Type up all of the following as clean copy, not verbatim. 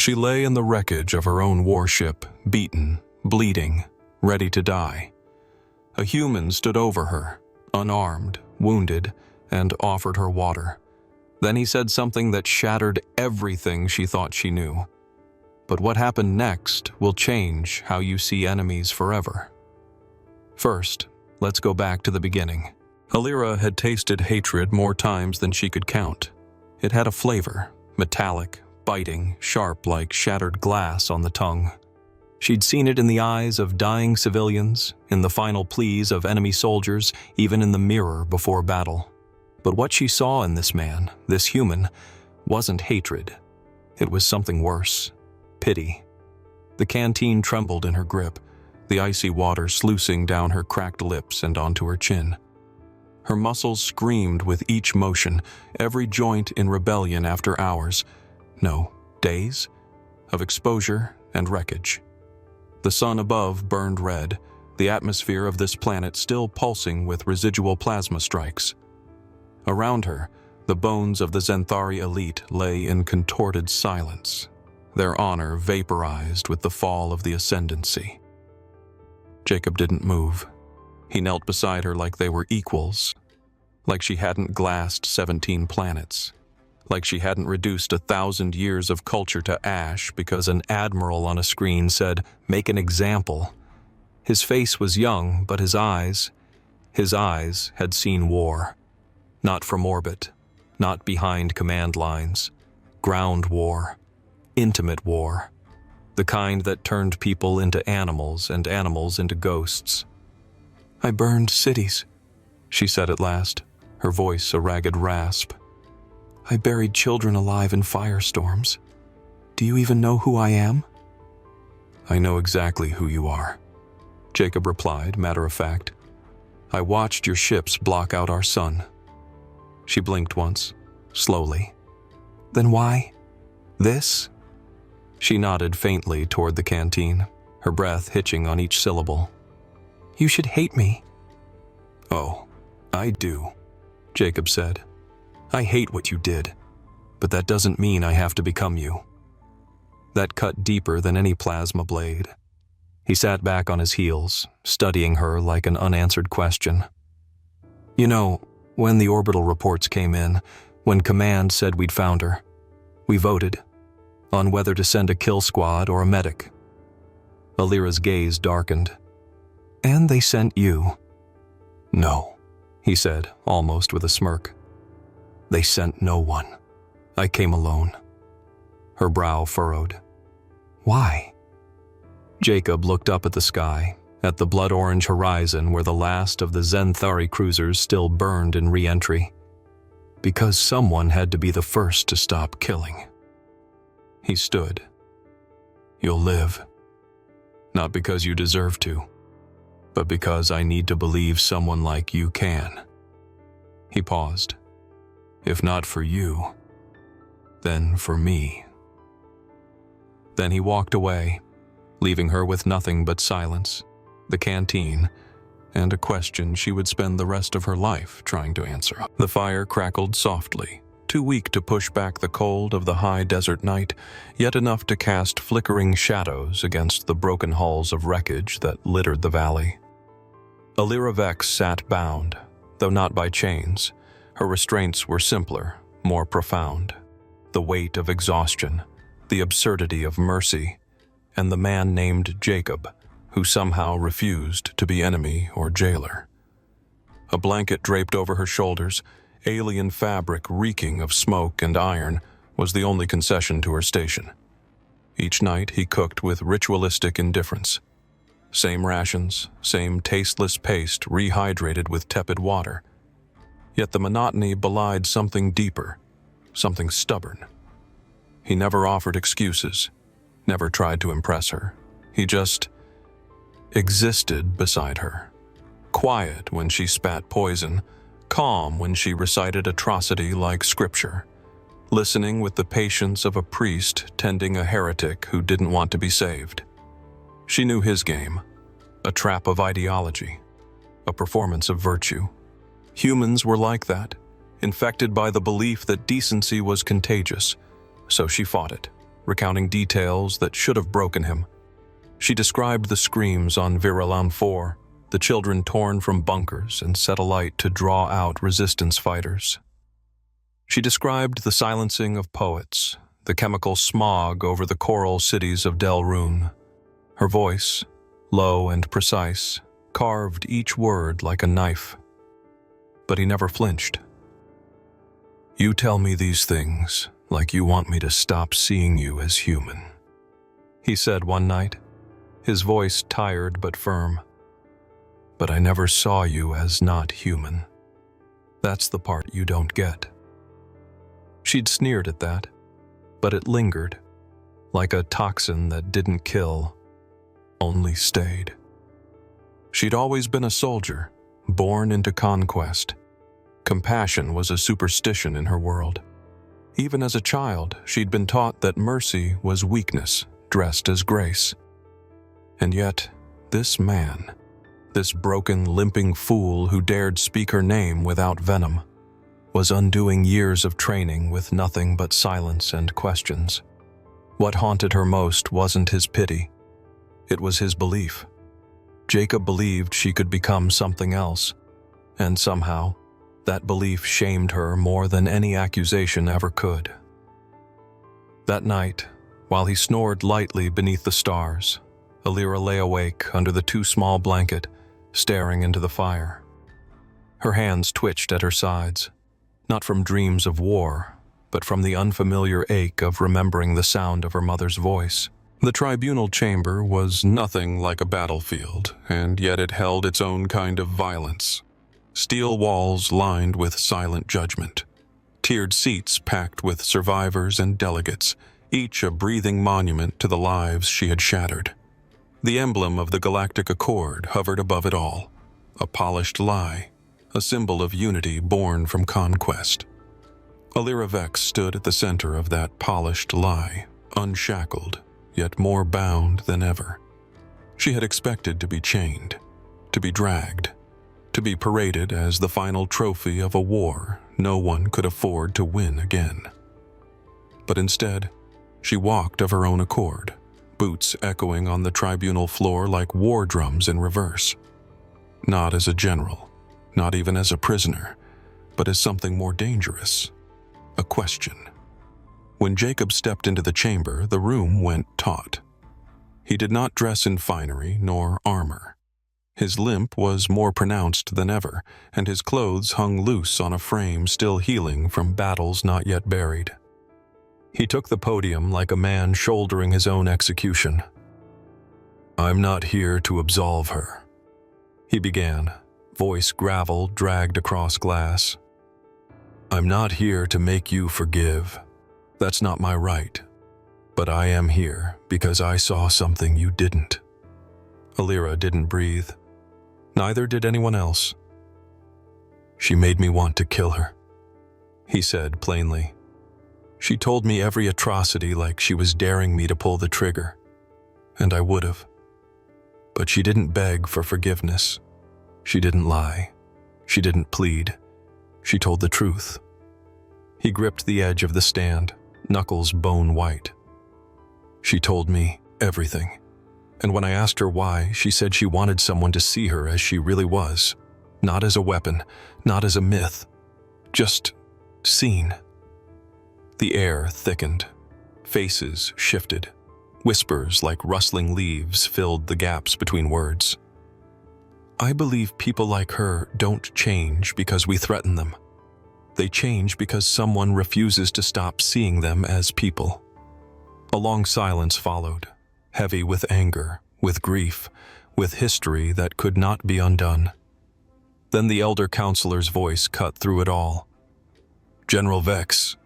She lay in the wreckage of her own warship, beaten, bleeding, ready to die. A human stood over her, unarmed, wounded, and offered her water. Then he said something that shattered everything she thought she knew. But what happened next will change how you see enemies forever. First, let's go back to the beginning. Alira had tasted hatred more times than she could count. It had a flavor, metallic, biting, sharp like shattered glass on the tongue. She'd seen it in the eyes of dying civilians, in the final pleas of enemy soldiers, even in the mirror before battle. But what she saw in this man, this human, wasn't hatred. It was something worse. Pity. The canteen trembled in her grip, the icy water sluicing down her cracked lips and onto her chin. Her muscles screamed with each motion, every joint in rebellion after hours, no, days, of exposure and wreckage. The sun above burned red, the atmosphere of this planet still pulsing with residual plasma strikes. Around her, the bones of the Zenthari elite lay in contorted silence, their honor vaporized with the fall of the ascendancy. Jacob didn't move. He knelt beside her like they were equals, like she hadn't glassed 17 planets, like she hadn't reduced 1,000 years of culture to ash because an admiral on a screen said, "Make an example." His face was young, but his eyes had seen war. Not from orbit, not behind command lines. Ground war, intimate war. The kind that turned people into animals and animals into ghosts. "I burned cities," she said at last, her voice a ragged rasp. "I buried children alive in firestorms. Do you even know who I am?" "I know exactly who you are," Jacob replied, matter of fact. "I watched your ships block out our sun." She blinked once, slowly. "Then why? This?" She nodded faintly toward the canteen, her breath hitching on each syllable. "You should hate me." "Oh, I do," Jacob said. "I hate what you did, but that doesn't mean I have to become you." That cut deeper than any plasma blade. He sat back on his heels, studying her like an unanswered question. "You know, when the orbital reports came in, when Command said we'd found her, we voted on whether to send a kill squad or a medic." Alira's gaze darkened. "And they sent you." "No," he said, almost with a smirk. "They sent no one. I came alone." Her brow furrowed. "Why?" Jacob looked up at the sky, at the blood-orange horizon where the last of the Zenthari cruisers still burned in re-entry. "Because someone had to be the first to stop killing." He stood. "You'll live. Not because you deserve to, but because I need to believe someone like you can." He paused. "If not for you, then for me." Then he walked away, leaving her with nothing but silence, the canteen, and a question she would spend the rest of her life trying to answer. The fire crackled softly, too weak to push back the cold of the high desert night, yet enough to cast flickering shadows against the broken hulls of wreckage that littered the valley. Alira Vex sat bound, though not by chains. Her restraints were simpler, more profound. The weight of exhaustion, the absurdity of mercy, and the man named Jacob, who somehow refused to be enemy or jailer. A blanket draped over her shoulders, alien fabric reeking of smoke and iron, was the only concession to her station. Each night he cooked with ritualistic indifference. Same rations, same tasteless paste rehydrated with tepid water. Yet the monotony belied something deeper, something stubborn. He never offered excuses, never tried to impress her. He just existed beside her. Quiet when she spat poison, calm when she recited atrocity like scripture, listening with the patience of a priest tending a heretic who didn't want to be saved. She knew his game, a trap of ideology, a performance of virtue. Humans were like that, infected by the belief that decency was contagious, so she fought it, recounting details that should have broken him. She described the screams on Virulent 4, the children torn from bunkers and set alight to draw out resistance fighters. She described the silencing of poets, the chemical smog over the coral cities of Delrune. Her voice, low and precise, carved each word like a knife. But he never flinched. "You tell me these things like you want me to stop seeing you as human," he said one night, his voice tired but firm. "But I never saw you as not human. That's the part you don't get." She'd sneered at that, but it lingered, like a toxin that didn't kill, only stayed. She'd always been a soldier, born into conquest. Compassion was a superstition in her world. Even as a child, she'd been taught that mercy was weakness dressed as grace. And yet, this man, this broken, limping fool who dared speak her name without venom, was undoing years of training with nothing but silence and questions. What haunted her most wasn't his pity. It was his belief. Jacob believed she could become something else, and somehow, that belief shamed her more than any accusation ever could. That night, while he snored lightly beneath the stars, Alira lay awake under the too small blanket, staring into the fire. Her hands twitched at her sides, not from dreams of war, but from the unfamiliar ache of remembering the sound of her mother's voice. The tribunal chamber was nothing like a battlefield, and yet it held its own kind of violence. Steel walls lined with silent judgment. Tiered seats packed with survivors and delegates, each a breathing monument to the lives she had shattered. The emblem of the Galactic Accord hovered above it all, a polished lie, a symbol of unity born from conquest. Alira Vex stood at the center of that polished lie, unshackled, yet more bound than ever. She had expected to be chained, to be dragged, to be paraded as the final trophy of a war no one could afford to win again. But instead, she walked of her own accord, boots echoing on the tribunal floor like war drums in reverse. Not as a general, not even as a prisoner, but as something more dangerous, a question. When Jacob stepped into the chamber, the room went taut. He did not dress in finery nor armor. His limp was more pronounced than ever, and his clothes hung loose on a frame still healing from battles not yet buried. He took the podium like a man shouldering his own execution. "I'm not here to absolve her," he began, voice gravel dragged across glass. "I'm not here to make you forgive. That's not my right. But I am here because I saw something you didn't." Alira didn't breathe. Neither did anyone else. "She made me want to kill her," he said plainly. "She told me every atrocity like she was daring me to pull the trigger. And I would have. But she didn't beg for forgiveness. She didn't lie. She didn't plead. She told the truth." He gripped the edge of the stand, knuckles bone white. "She told me everything. And when I asked her why, she said she wanted someone to see her as she really was. Not as a weapon, not as a myth. Just seen." The air thickened. Faces shifted. Whispers like rustling leaves filled the gaps between words. "I believe people like her don't change because we threaten them. They change because someone refuses to stop seeing them as people." A long silence followed, heavy with anger, with grief, with history that could not be undone. Then the elder counselor's voice cut through it all. "General Vex,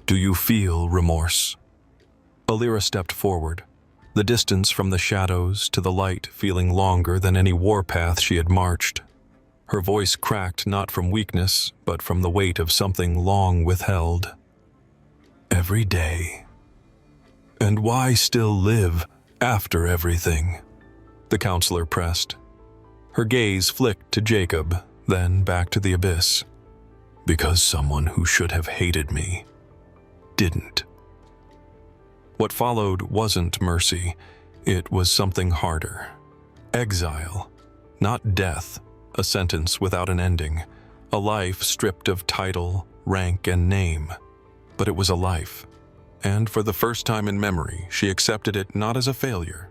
do you feel remorse?" Alira stepped forward, the distance from the shadows to the light feeling longer than any warpath she had marched. Her voice cracked not from weakness, but from the weight of something long withheld. "Every day. And why still live after everything?" the counselor pressed. Her gaze flicked to Jacob, then back to the abyss. "Because someone who should have hated me didn't." What followed wasn't mercy, it was something harder. Exile, not death, a sentence without an ending, a life stripped of title, rank, and name. But it was a life, and for the first time in memory, she accepted it not as a failure,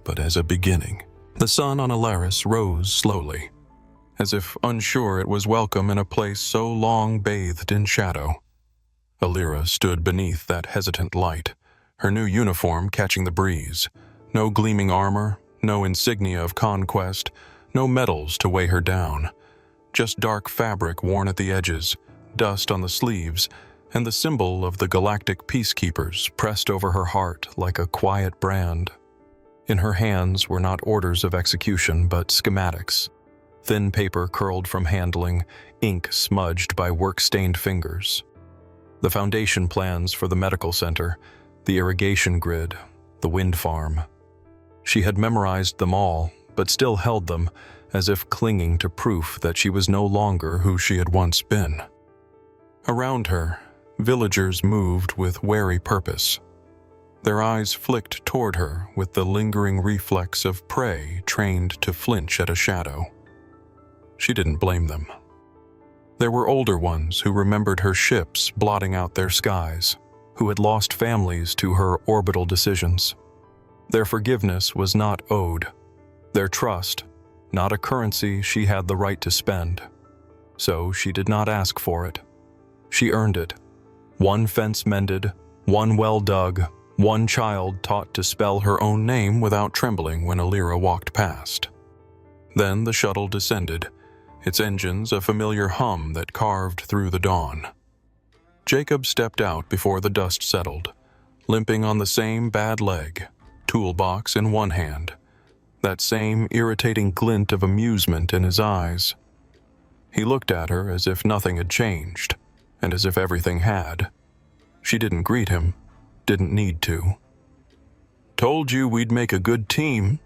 but as a beginning. The sun on Alaris rose slowly, as if unsure it was welcome in a place so long bathed in shadow. Alira stood beneath that hesitant light, her new uniform catching the breeze. No gleaming armor, no insignia of conquest, no medals to weigh her down. Just dark fabric worn at the edges, dust on the sleeves, and the symbol of the galactic peacekeepers pressed over her heart like a quiet brand. In her hands were not orders of execution, but schematics. Thin paper curled from handling, ink smudged by work-stained fingers. The foundation plans for the medical center, the irrigation grid, the wind farm. She had memorized them all, but still held them, as if clinging to proof that she was no longer who she had once been. Around her, villagers moved with wary purpose. Their eyes flicked toward her with the lingering reflex of prey trained to flinch at a shadow. She didn't blame them. There were older ones who remembered her ships blotting out their skies, who had lost families to her orbital decisions. Their forgiveness was not owed. Their trust, not a currency she had the right to spend. So she did not ask for it. She earned it. One fence mended, one well dug, one child taught to spell her own name without trembling when Alira walked past. Then the shuttle descended, its engines a familiar hum that carved through the dawn. Jacob stepped out before the dust settled, limping on the same bad leg, toolbox in one hand, that same irritating glint of amusement in his eyes. He looked at her as if nothing had changed, and as if everything had. She didn't greet him, didn't need to. "Told you we'd make a good team,"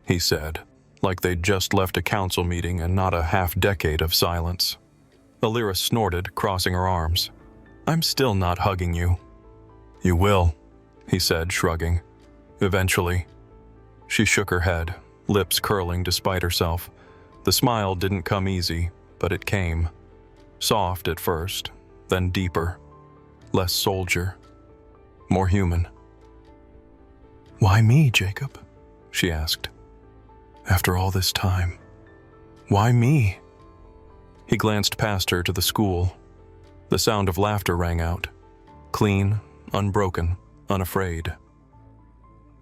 he said, like they'd just left a council meeting and not a half-decade of silence. Alira snorted, crossing her arms. "I'm still not hugging you." "You will," he said, shrugging. "Eventually." She shook her head, lips curling despite herself. The smile didn't come easy, but it came. Soft at first, then deeper. Less soldier. More human. "Why me, Jacob?" she asked. "After all this time. Why me?" He glanced past her to the school. The sound of laughter rang out. Clean, unbroken, unafraid.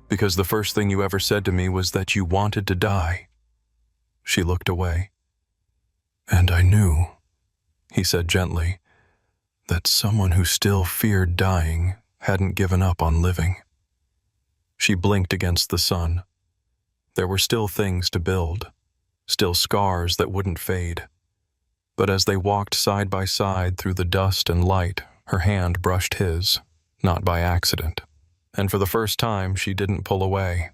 "Because the first thing you ever said to me was that you wanted to die." She looked away. "And I knew," he said gently, "that someone who still feared dying hadn't given up on living." She blinked against the sun. There were still things to build, still scars that wouldn't fade. But as they walked side by side through the dust and light, her hand brushed his, not by accident. And for the first time, she didn't pull away.